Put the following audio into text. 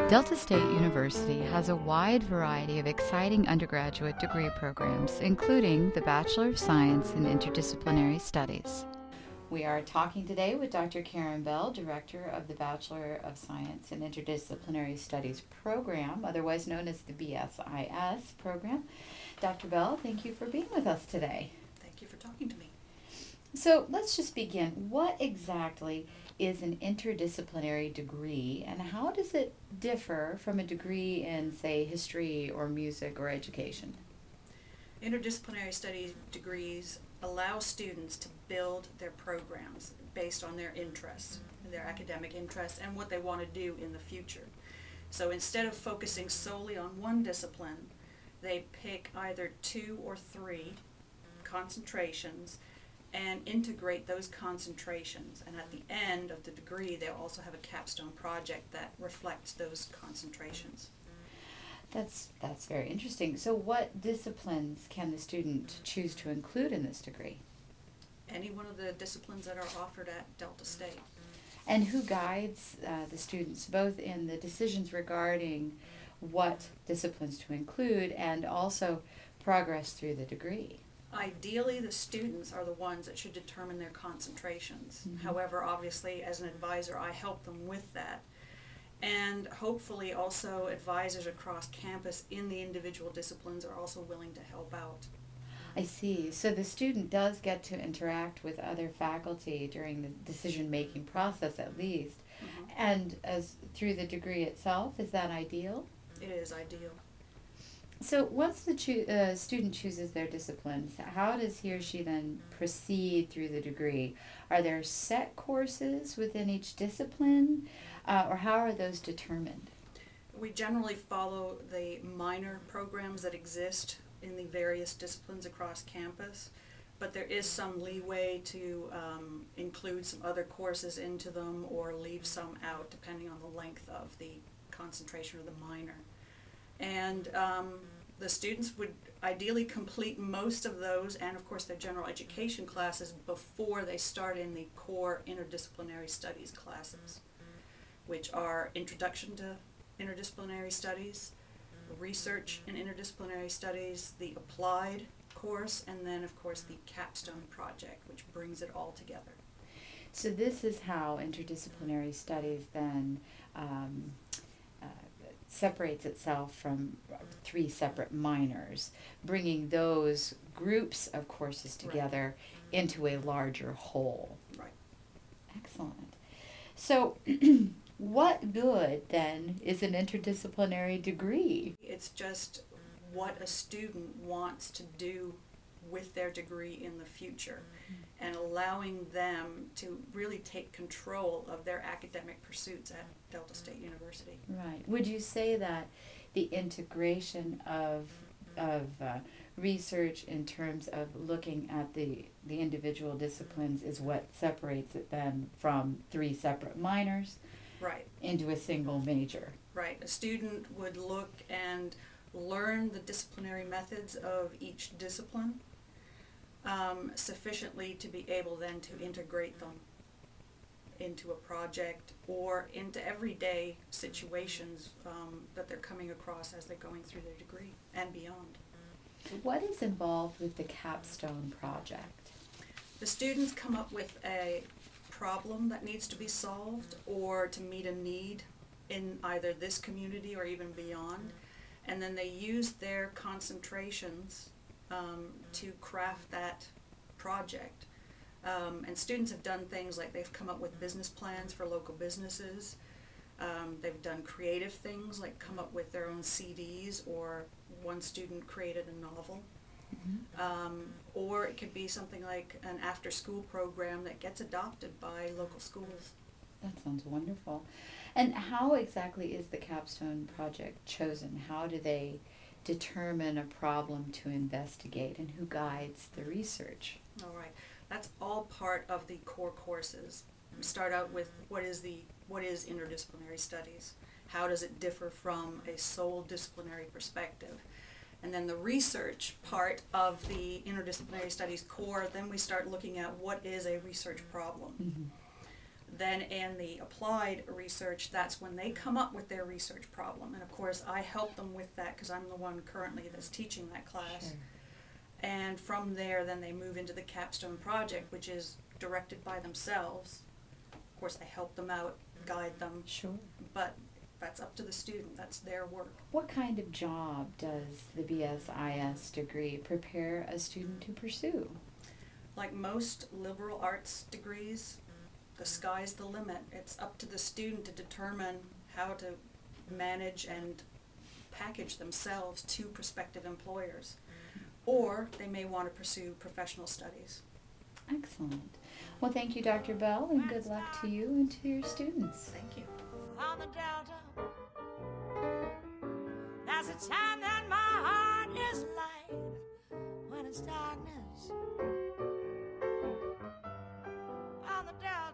Delta State University has a wide variety of exciting undergraduate degree programs, including the Bachelor of Science in Interdisciplinary Studies. We are talking today with Dr. Karen Bell, Director of the Bachelor of Science in Interdisciplinary Studies program, otherwise known as the BSIS program. Dr. Bell, thank you for being with us today. Thank you for talking to me. So let's just begin. What exactly is an interdisciplinary degree, and how does it differ from a degree in, say, history or music or education? Interdisciplinary studies degrees allow students to build their programs based on their interests, their academic interests, and what they want to do in the future. So instead of focusing solely on one discipline, they pick either 2 or 3 concentrations and integrate those concentrations. And at the end of the degree, they'll also have a capstone project that reflects those concentrations. That's very interesting. So what disciplines can the student choose to include in this degree? Any one of the disciplines that are offered at Delta State. And who guides the students both in the decisions regarding what disciplines to include and also progress through the degree? Ideally, the students are the ones that should determine their concentrations. Mm-hmm. However, obviously, as an advisor, I help them with that. And hopefully also advisors across campus in the individual disciplines are also willing to help out. I see. So the student does get to interact with other faculty during the decision-making process at least. Mm-hmm. And as through the degree itself, is that ideal? It is ideal. So once the student chooses their disciplines, how does he or she then proceed through the degree? Are there set courses within each discipline, or how are those determined? We generally follow the minor programs that exist in the various disciplines across campus, but there is some leeway to include some other courses into them or leave some out depending on the length of the concentration or the minor. And the students would ideally complete most of those and of course their general education classes before they start in the core interdisciplinary studies classes, which are Introduction to Interdisciplinary Studies, Research in Interdisciplinary Studies, the Applied course, and then of course the Capstone Project, which brings it all together. So this is how interdisciplinary studies then separates itself from 3 separate minors, bringing those groups of courses together into a larger whole. Right. Excellent. So what good then is an interdisciplinary degree? It's just what a student wants to do with their degree in the future, and allowing them to really take control of their academic pursuits at Delta State University. Right. Would you say that the integration of research in terms of looking at the individual disciplines is what separates it then from 3 separate minors Right. into a single major? Right. A student would look and learn the disciplinary methods of each discipline sufficiently to be able then to integrate them into a project or into everyday situations that they're coming across as they're going through their degree and beyond. What is involved with the capstone project? The students come up with a problem that needs to be solved or to meet a need in either this community or even beyond, and then they use their concentrations to craft that project. And students have done things like they've come up with business plans for local businesses. They've done creative things like come up with their own CDs, or one student created a novel. Mm-hmm. Or it could be something like an after-school program that gets adopted by local schools. That sounds wonderful. And how exactly is the capstone project chosen? How do they determine a problem to investigate, and who guides the research? All right, that's all part of the core courses. We start out with what is interdisciplinary studies? How does it differ from a sole disciplinary perspective? And then the research part of the interdisciplinary studies core, then we start looking at what is a research problem. Mm-hmm. Then in the applied research, that's when they come up with their research problem. And of course, I help them with that because I'm the one currently that's teaching that class. Sure. And from there, then they move into the capstone project, which is directed by themselves. Of course, I help them out, guide them, Sure. but that's up to the student. That's their work. What kind of job does the BSIS degree prepare a student to pursue? Like most liberal arts degrees, the sky's the limit. It's up to the student to determine how to manage and package themselves to prospective employers. Or they may want to pursue professional studies. Excellent. Well, thank you, Dr. Bell, and good luck to you and to your students. Thank you. On the Delta, that's a time that my heart is light when it's darkness. On the Delta.